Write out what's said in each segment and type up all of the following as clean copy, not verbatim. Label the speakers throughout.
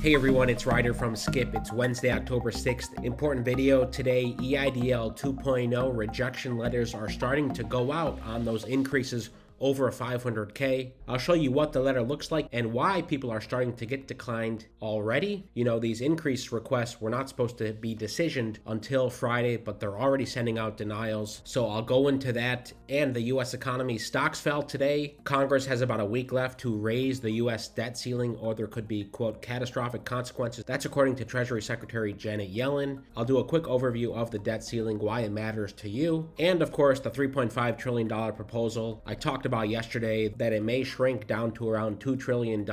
Speaker 1: Hey everyone, it's Ryder from Skip. It's Wednesday, October 6th. Important video today. EIDL 2.0 rejection letters are starting to go out on those increases over 500K. I'll show you what the letter looks like and why people are starting to get declined already. You know, these increase requests were not supposed to be decisioned until Friday, but they're already sending out denials. So I'll go into that. And the US economy, stocks fell today. Congress has about a week left to raise the US debt ceiling, or there could be, quote, catastrophic consequences. That's according to Treasury Secretary Janet Yellen. I'll do a quick overview of the debt ceiling, why it matters to you, and of course the $3.5 trillion proposal. I talked about yesterday that it may shrink down to around $2 trillion.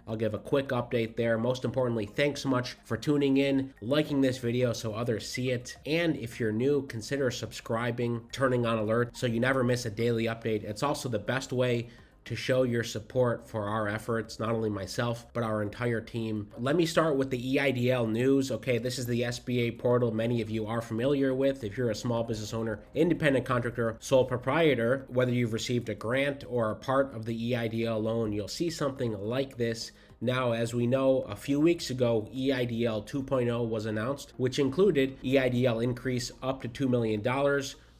Speaker 1: I'll give a quick update there. Most importantly, thanks so much for tuning in, liking this video so others see it. And if you're new, consider subscribing, turning on alerts so you never miss a daily update. It's also the best way to show your support for our efforts, not only myself, but our entire team. Let me start with the EIDL news. Okay, this is the SBA portal many of you are familiar with. If you're a small business owner, independent contractor, sole proprietor, whether you've received a grant or a part of the EIDL loan, you'll see something like this. Now, as we know, a few weeks ago, EIDL 2.0 was announced, which included EIDL increase up to $2 million,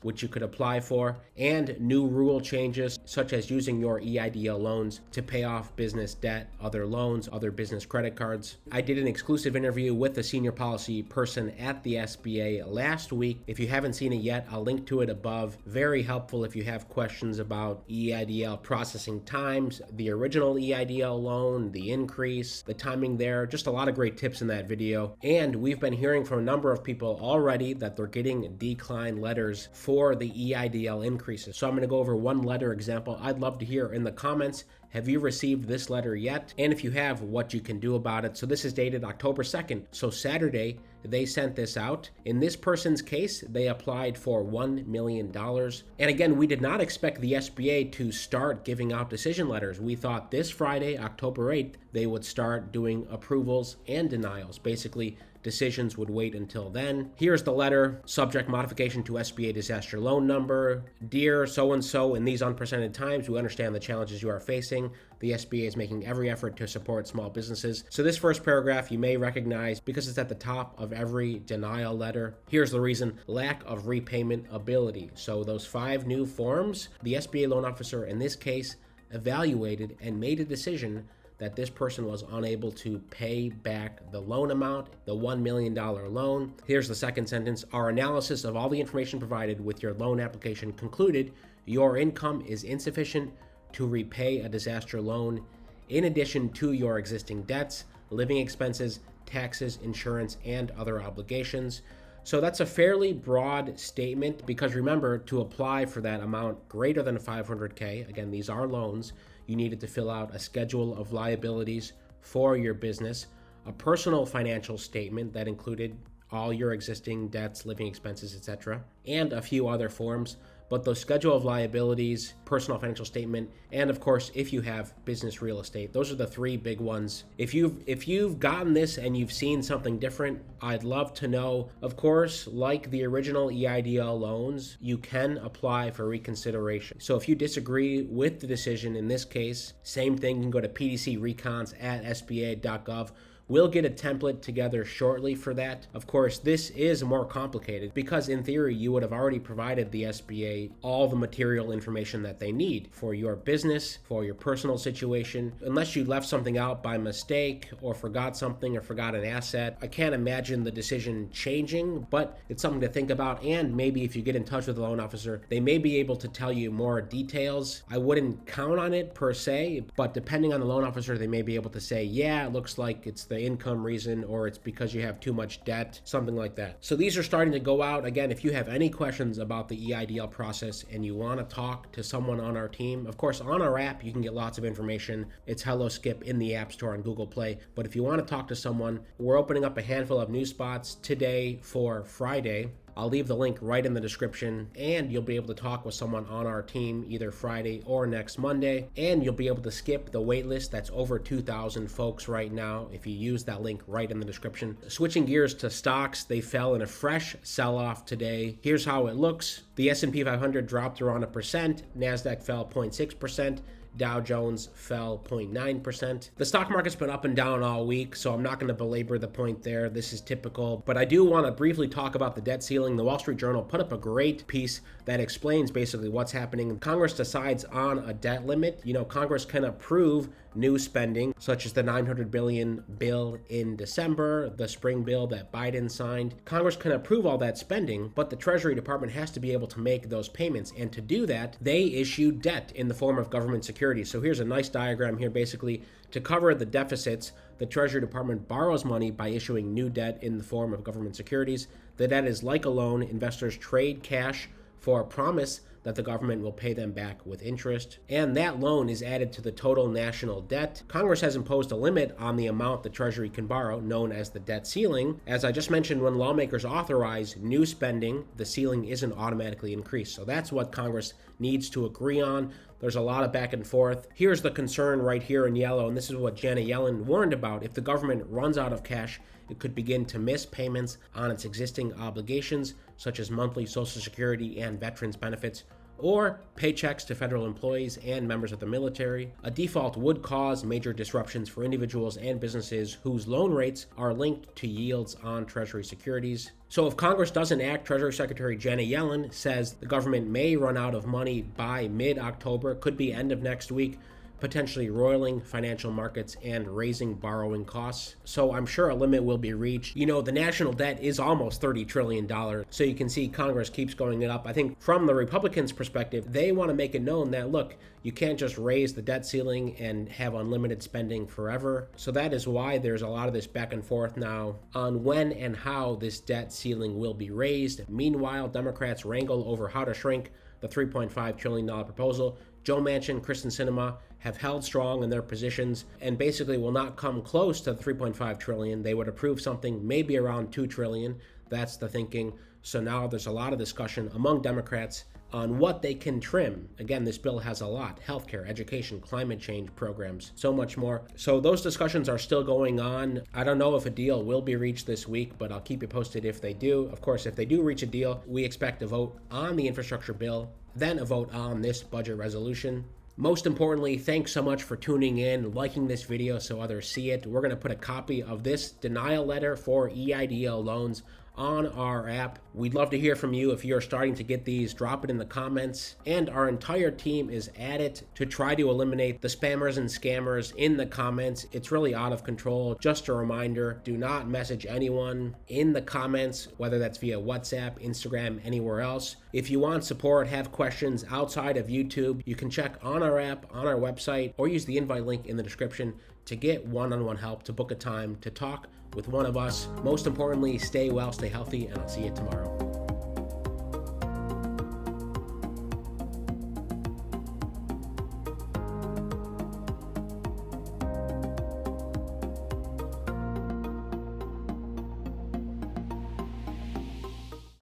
Speaker 1: which you could apply for, and new rule changes such as using your EIDL loans to pay off business debt, other loans, other business credit cards. I did an exclusive interview with the senior policy person at the SBA last week. If you haven't seen it yet, I'll link to it above. Very helpful if you have questions about EIDL processing times, the original EIDL loan, the increase, the timing there, just a lot of great tips in that video. And we've been hearing from a number of people already that they're getting decline letters for the EIDL increases. So I'm going to go over one letter example. I'd love to hear in the comments, have you received this letter yet? And if you have, what you can do about it. So this is dated October 2nd. So Saturday, they sent this out. In this person's case, they applied for $1 million. And again, we did not expect the SBA to start giving out decision letters. We thought this Friday, October 8th, they would start doing approvals and denials. Basically, decisions would wait until then. Here's the letter. Subject modification to SBA disaster loan number. Dear so-and-so, in these unprecedented times, we understand the challenges you are facing. The SBA is making every effort to support small businesses. So this first paragraph you may recognize because it's at the top of every denial letter. Here's the reason: lack of repayment ability. So those 5 new forms, the SBA loan officer in this case evaluated and made a decision that this person was unable to pay back the loan amount, the $1 million loan. Here's the second sentence. Our analysis of all the information provided with your loan application concluded your income is insufficient to repay a disaster loan, in addition to your existing debts, living expenses, taxes, insurance, and other obligations. So that's a fairly broad statement because remember, to apply for that amount greater than 500K, again, these are loans, you needed to fill out a schedule of liabilities for your business, a personal financial statement that included all your existing debts, living expenses, etc., and a few other forms. But the schedule of liabilities, personal financial statement, and of course, if you have business real estate, those are the 3 big ones. If you've gotten this and you've seen something different, I'd love to know. Of course, like the original EIDL loans, you can apply for reconsideration. So if you disagree with the decision in this case, same thing, you can go to pdcrecons@sba.gov. We'll get a template together shortly for that. Of course, this is more complicated because in theory, you would have already provided the SBA all the material information that they need for your business, for your personal situation. Unless you left something out by mistake or forgot something or forgot an asset, I can't imagine the decision changing, but it's something to think about. And maybe if you get in touch with the loan officer, they may be able to tell you more details. I wouldn't count on it per se, but depending on the loan officer, they may be able to say, yeah, it looks like it's the income reason, or it's because you have too much debt, something like that. So these are starting to go out. Again, if you have any questions about the EIDL process and you want to talk to someone on our team, of course, on our app, you can get lots of information. It's Hello Skip in the App Store on Google Play. But if you want to talk to someone, we're opening up a handful of new spots today for Friday. I'll leave the link right in the description, and you'll be able to talk with someone on our team either Friday or next Monday, and you'll be able to skip the wait list. That's over 2,000 folks right now if you use that link right in the description. Switching gears to stocks, they fell in a fresh sell-off today. Here's how it looks. The S&P 500 dropped around 1%, NASDAQ fell 0.6%, Dow Jones fell 0.9%. The stock market's been up and down all week, so I'm not going to belabor the point there. This is typical. But I do want to briefly talk about the debt ceiling. The Wall Street Journal put up a great piece that explains basically what's happening. Congress decides on a debt limit. Congress can approve new spending, such as the $900 billion bill in December, the spring bill that Biden signed. Congress can approve all that spending, but the Treasury Department has to be able to make those payments. And to do that, they issue debt in the form of government securities. So here's a nice diagram here. Basically, to cover the deficits, the Treasury Department borrows money by issuing new debt in the form of government securities. The debt is like a loan. Investors trade cash for a promise that the government will pay them back with interest, and that loan is added to the total national debt. Congress has imposed a limit on the amount the Treasury can borrow, known as the debt ceiling. As I just mentioned, when lawmakers authorize new spending, the ceiling isn't automatically increased. So that's what Congress needs to agree on. There's a lot of back and forth. Here's the concern right here in yellow, and this is what Janet Yellen warned about. If the government runs out of cash, it could begin to miss payments on its existing obligations, such as monthly Social Security and veterans benefits, or paychecks to federal employees and members of the military. A default would cause major disruptions for individuals and businesses whose loan rates are linked to yields on Treasury securities. So if Congress doesn't act, Treasury Secretary Janet Yellen says the government may run out of money by mid-October, could be end of next week, potentially roiling financial markets and raising borrowing costs. So I'm sure a limit will be reached. The national debt is almost $30 trillion. So you can see Congress keeps going it up. I think from the Republicans' perspective, they want to make it known that, look, you can't just raise the debt ceiling and have unlimited spending forever. So that is why there's a lot of this back and forth now on when and how this debt ceiling will be raised. Meanwhile, Democrats wrangle over how to shrink the $3.5 trillion proposal. Joe Manchin, Kyrsten Sinema have held strong in their positions and basically will not come close to the $3.5 trillion. They would approve something maybe around $2 trillion. That's the thinking. So now there's a lot of discussion among Democrats on what they can trim. Again, this bill has a lot: healthcare, education, climate change programs, so much more. So those discussions are still going on. I don't know if a deal will be reached this week, but I'll keep you posted if they do. Of course, if they do reach a deal, we expect a vote on the infrastructure bill, then a vote on this budget resolution. Most importantly, thanks so much for tuning in, liking this video so others see it. We're going to put a copy of this denial letter for EIDL loans on our app. We'd love to hear from you. If you're starting to get these, drop it in the comments. And our entire team is at it to try to eliminate the spammers and scammers in the comments. It's really out of control. Just a reminder, do not message anyone in the comments, whether that's via WhatsApp, Instagram, anywhere else. If you want support, have questions outside of YouTube, you can check on our app, on our website, or use the invite link in the description to get one-on-one help, to book a time to talk with one of us. Most importantly, stay well, stay healthy, and I'll see you tomorrow.